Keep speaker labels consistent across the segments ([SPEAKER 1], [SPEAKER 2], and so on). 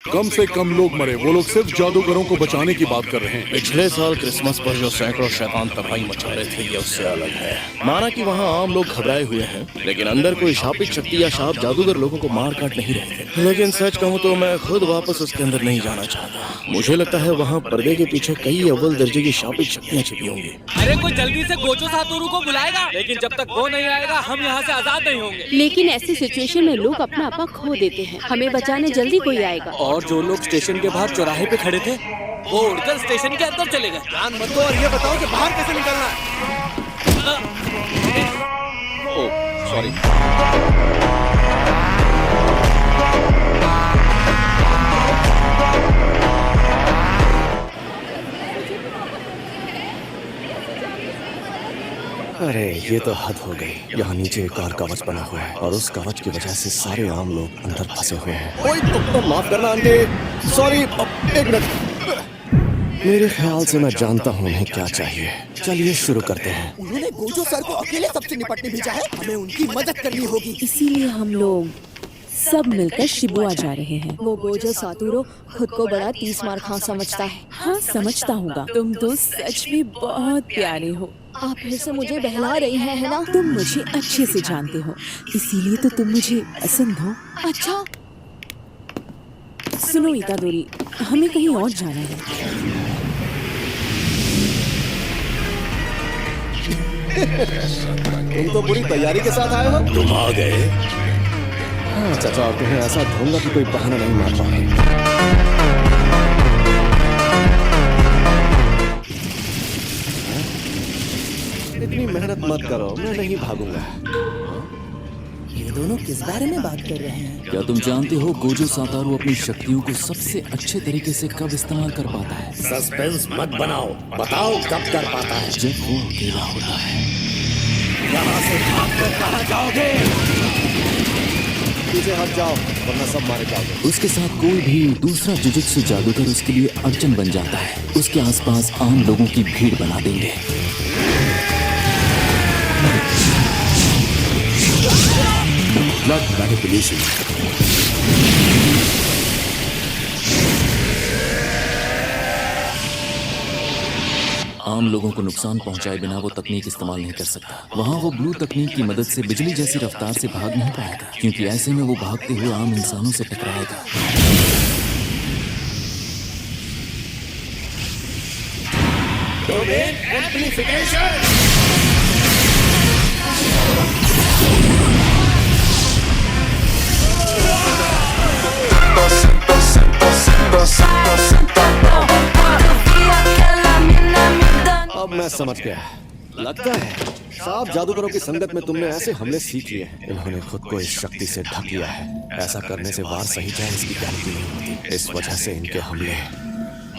[SPEAKER 1] कम से कम लोग मरे, वो लोग सिर्फ जादूगरों को बचाने की बात कर रहे हैं।
[SPEAKER 2] पिछले साल क्रिसमस पर जो सैकड़ों शैतान तबाही मचा रहे थे, ये उससे अलग है। माना कि वहाँ आम लोग घबराए हुए हैं, लेकिन अंदर कोई शापित शक्ति या शाप जादूगर लोगों को मार काट नहीं रहे थे। लेकिन सच कहूँ तो मैं खुद वापस उसके अंदर नहीं जाना चाहता। मुझे लगता है वहाँ पर्दे के पीछे कई अव्वल दर्जे की शापित शक्तियाँ छिपी होंगी।
[SPEAKER 3] अरे कोई जल्दी से गोचो सातोरू को बुलाएगा, लेकिन जब तक वो नहीं आएगा हम यहाँ से आजाद नहीं होंगे।
[SPEAKER 4] लेकिन ऐसी सिचुएशन में लोग अपना आपा खो देते हैं। हमें बचाने जल्दी कोई आएगा।
[SPEAKER 3] और जो लोग स्टेशन के बाहर चौराहे पे खड़े थे, वो उड़कर स्टेशन के अंदर चले गए।
[SPEAKER 5] जान मत दो और ये बताओ कि बाहर कैसे निकलना है।
[SPEAKER 2] ओह, सॉरी। अरे ये तो हद हो गई। यहाँ नीचे एक और कवच बना हुआ है और उस कवच की वजह से सारे आम लोग अंदर फंसे हुए हैं। ओए तो माफ करना आंटी, सॉरी। एक मिनट। मेरे ख्याल से मैं जानता हूँ उन्हें क्या चाहिए। चलिए शुरू करते हैं।
[SPEAKER 5] उन्होंने गोजो सर को अकेले सबसे निपटने भेजा है, हमें उनकी मदद करनी होगी।
[SPEAKER 6] इसीलिए हम लोग सब मिलकर शिबुआ जा रहे हैं।
[SPEAKER 7] वो गोजो सातोरू खुद को बड़ा 30 मार खां समझता है।
[SPEAKER 6] हाँ, समझता हूँगा। तुम तो सच में बहुत प्यारे हो।
[SPEAKER 7] आप फिर से मुझे बहला रही हैं, है ना?
[SPEAKER 6] तुम मुझे अच्छे से जानते हो, इसीलिए तो तुम मुझे पसंद हो।
[SPEAKER 7] अच्छा
[SPEAKER 6] सुनो इतादोरी, हमें कहीं और जाना है।
[SPEAKER 2] तुम तो पूरी तैयारी के साथ आए हो। तुम आ गए। हाँ चाचा, तुम्हें ऐसा ढूंढा कि कोई बहाना नहीं मार पाए। इतनी मेहनत मत करो, मैं नहीं भागूंगा।
[SPEAKER 5] ये दोनों किस बारे में बात कर रहे हैं?
[SPEAKER 8] क्या तुम जानते हो गोजो सातारू अपनी शक्तियों को सबसे अच्छे तरीके से कब इस्तेमाल कर पाता है?
[SPEAKER 2] सस्पेंस मत बनाओ, बताओ कब कर पाता है।
[SPEAKER 8] जब वो अकेला होता है।
[SPEAKER 2] यहाँ से भागकर कहाँ जाओगे? पीछे हट जाओ वरना सब मारे जाओगे।
[SPEAKER 8] उसके साथ कोई भी दूसरा जुजुत्सु जादूगर उसके लिए अड़चन बन जाता है। उसके आसपास आम लोगों की भीड़ बना देंगे।
[SPEAKER 2] Blood manipulation.
[SPEAKER 8] आम लोगों को नुकसान पहुंचाए बिना वो तकनीक इस्तेमाल नहीं कर सकता। वहाँ वो ब्लू तकनीक की मदद से बिजली जैसी रफ्तार से भाग नहीं पाएगा, क्योंकि ऐसे में वो भागते हुए आम इंसानों से टकराएगा।
[SPEAKER 2] Domain amplification. अब मैं समझ गया। लगता है साफ जादूगरों की संगत में तुमने ऐसे हमले सीख लिए हैं। इन्होंने खुद को इस शक्ति से ढक लिया है। ऐसा करने से वार सही जाए इसकी गारंटी नहीं होती। इस वजह से इनके हमले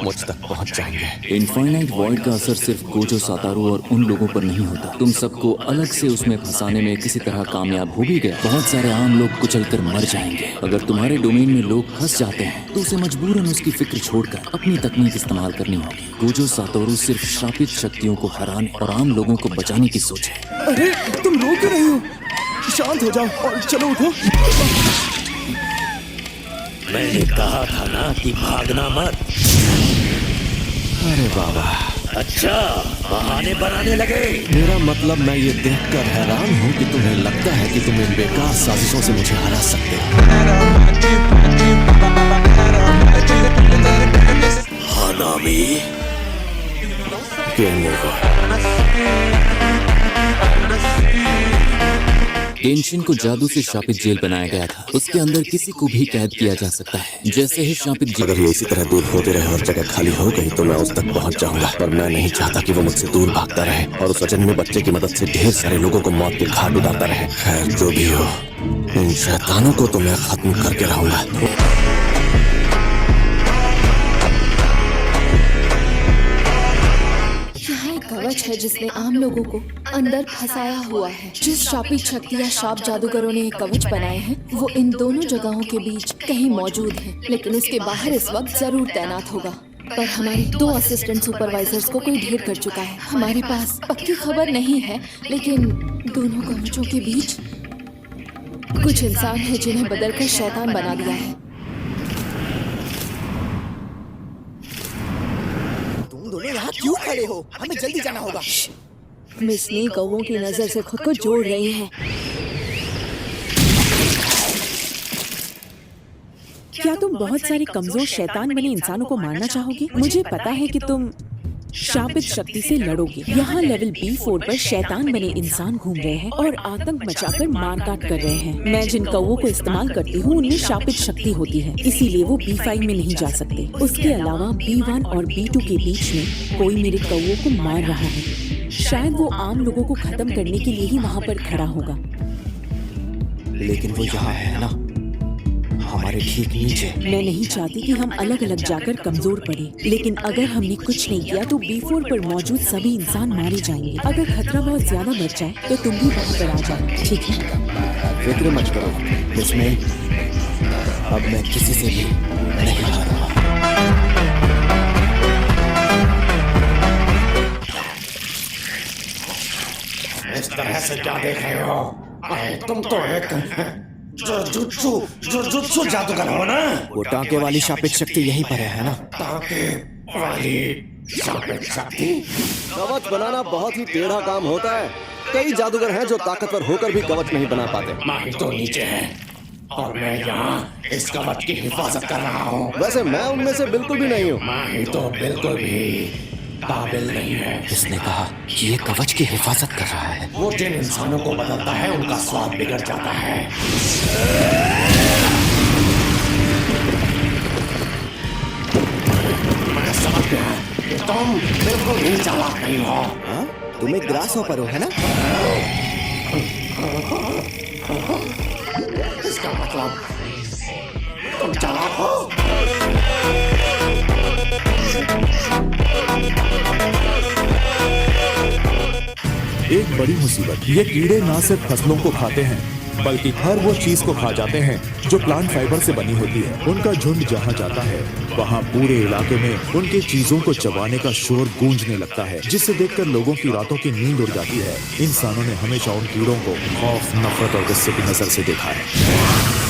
[SPEAKER 2] मुझ तक पहुंच जाएंगे।
[SPEAKER 8] इनफाइनाइट वॉइड का असर सिर्फ गोजो सातारू और उन लोगों पर नहीं होता। तुम सबको अलग से उसमें फंसाने में किसी तरह कामयाब हो भी गए, बहुत सारे आम लोग कुचलकर मर जाएंगे। अगर तुम्हारे डोमेन में लोग फंस जाते हैं तो उसे मजबूरन उसकी फिक्र छोड़कर अपनी तकनीक इस्तेमाल करनी होगी। गोजो सातोरू सिर्फ श्रापित शक्तियों को हराने और आम लोगों को बचाने की सोच है।
[SPEAKER 5] अरे तुम रो क्यों रही हो? शांत हो जाओ और चलो उठो।
[SPEAKER 2] मैंने कहा था ना कि भागना मत। अरे बाबा, अच्छा बहाने बनाने लगे। मेरा मतलब मैं ये देखकर हैरान हूँ कि तुम्हें लगता है कि तुम इन बेकार साजिशों से मुझे हरा सकते हो। हानामी गेम ओवर।
[SPEAKER 8] गेंशिन को जादू से शापित जेल बनाया गया था। उसके अंदर किसी को भी कैद किया जा सकता है। जैसे ही शापित जेल
[SPEAKER 2] अगर ये इसी तरह दूर होते रहे और जगह खाली हो गई तो मैं उस तक पहुंच जाऊंगा। पर मैं नहीं चाहता कि वो मुझसे दूर भागता रहे और उस अजन्मे बच्चे की मदद से ढेर सारे लोगों को मौत के घाट उतारता रहे। खैर जो भी हो, इन शैतानों को तो मैं खत्म करके रहूंगा।
[SPEAKER 7] कवच है जिसने आम लोगों को अंदर फंसाया हुआ है। जिस शापित शक्ति या शाप जादूगरों ने कवच बनाए हैं वो इन दोनों जगहों के बीच कहीं मौजूद है, लेकिन उसके बाहर इस वक्त जरूर तैनात होगा। पर हमारे 2 असिस्टेंट सुपरवाइजर्स को कोई ढेर कर चुका है। हमारे पास पक्की खबर नहीं है, लेकिन दोनों कवचों के बीच कुछ इंसान है जिन्हें बदलकर शैतान बना दिया है।
[SPEAKER 5] यहाँ क्यों खड़े हो? हमें जल्दी जाना होगा।
[SPEAKER 6] मिस नी कौवों की नजर से खुद को जोड़ रही हैं। क्या तुम बहुत सारे कमजोर शैतान बने इंसानों को मारना चाहोगे? मुझे पता है कि तुम शापित शक्ति से लड़ोगे। यहाँ लेवल B4 पर शैतान बने इंसान घूम रहे हैं और आतंक मचाकर मारकाट कर रहे हैं। मैं जिन कौवों को इस्तेमाल करती हूँ उनमें शापित शक्ति होती है, इसीलिए वो B5 में नहीं जा सकते। उसके अलावा B1 और B2 के बीच में कोई मेरे कौवों को मार रहा है। शायद वो आम लोगों को खत्म करने के लिए ही वहाँ पर खड़ा होगा।
[SPEAKER 5] लेकिन वो यहाँ है ना, हमारे ठीक नीचे।
[SPEAKER 6] मैं नहीं चाहती कि हम अलग अलग जाकर कमजोर पड़े, लेकिन अगर हमने कुछ नहीं किया तो B4 पर मौजूद सभी इंसान मारे जाएंगे। अगर खतरा बहुत ज्यादा बढ़ जाए तो तुम भी वहाँ पर आ जाओ, ठीक है?
[SPEAKER 5] फिक्र मत करो इसमें, अब मैं किसी से भी नहीं हार रहा।
[SPEAKER 9] इस तरह से क्या देख रहे हो? तुम तो एक जुजुत्सु जादूगर हो ना?
[SPEAKER 5] वो टाँके वाली शापित शक्ति यहीं पर है ना?
[SPEAKER 9] टाँके वाली शापित शक्ति?
[SPEAKER 2] कवच बनाना बहुत ही टेढ़ा काम होता है। कई जादूगर हैं जो ताकतवर होकर भी कवच नहीं बना पाते।
[SPEAKER 9] माही तो नीचे है और मैं यहाँ इस कवच की हिफाजत कर रहा हूँ।
[SPEAKER 2] वैसे मैं उनमें से बिल्कुल भी नहीं हूँ।
[SPEAKER 9] माही तो बिल्कुल भी काबिल नहीं है।
[SPEAKER 5] इसने कहा कि ये कवच की हिफाजत कर रहा है।
[SPEAKER 9] वो जिन इंसानों को बदलता है उनका स्वाद बिगड़ जाता है। मैं समझ गया कि तुम बिल्कुल भी चालाक नहीं हो।
[SPEAKER 5] हाँ? तुम एक ग्रास हॉपर हो, है ना?
[SPEAKER 9] इसका मतलब तुम चालाक हो।
[SPEAKER 1] एक बड़ी मुसीबत, ये कीड़े ना सिर्फ फसलों को खाते हैं बल्कि हर वो चीज को खा जाते हैं जो प्लांट फाइबर से बनी होती है। उनका झुंड जहाँ जाता है वहाँ पूरे इलाके में उनके चीजों को चबाने का शोर गूंजने लगता है, जिसे देखकर लोगों की रातों की नींद उड़ जाती है। इंसानों ने हमेशा उन कीड़ों को खौफ, नफरत और गुस्से की नजर से देखा है।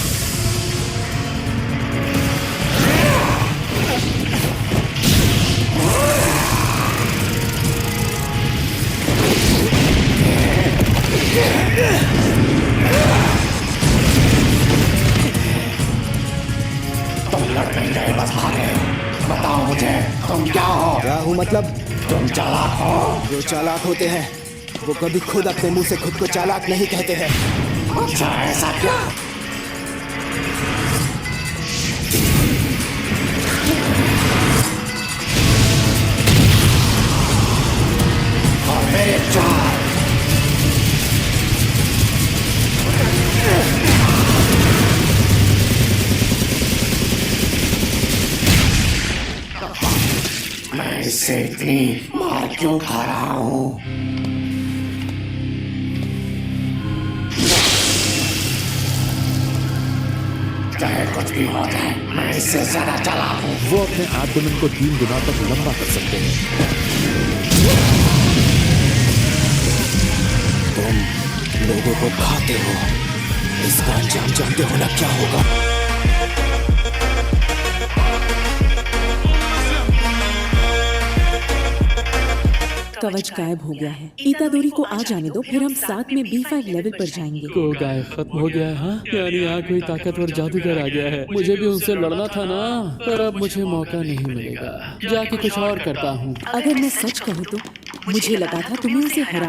[SPEAKER 9] बताओ मुझे, तुम क्या हो?
[SPEAKER 5] क्या हूँ मतलब?
[SPEAKER 9] तुम चालाक हो।
[SPEAKER 5] जो चालाक होते हैं वो कभी खुद अपने मुंह से खुद को चालाक नहीं कहते हैं।
[SPEAKER 9] अच्छा, ऐसा क्या? और मेरे चाल मैं इससे इतनी मार क्यों खा रहा हूँ? चाहे कुछ भी हो जाए, मैं इससे ज्यादा चालाक हूँ।
[SPEAKER 1] वो अपने एब्डोमेन को 3 गुना तक लंबा कर सकते हैं।
[SPEAKER 5] तुम लोगों को खाते हो, इसका अंजाम जानते हो ना क्या होगा?
[SPEAKER 6] कवच गायब हो गया है। इतादोरी को आ जाने दो, फिर हम साथ में B5 लेवल पर जाएंगे।
[SPEAKER 3] को गायब खत्म हो गया है। हाँ? यानी यहाँ कोई ताकतवर जादूगर आ गया है। मुझे भी उनसे लड़ना था ना, पर अब मुझे मौका नहीं मिलेगा। जाके कुछ और करता हूँ।
[SPEAKER 6] अगर मैं सच कहूँ तो मुझे लगा था तुम्हें उसे हरा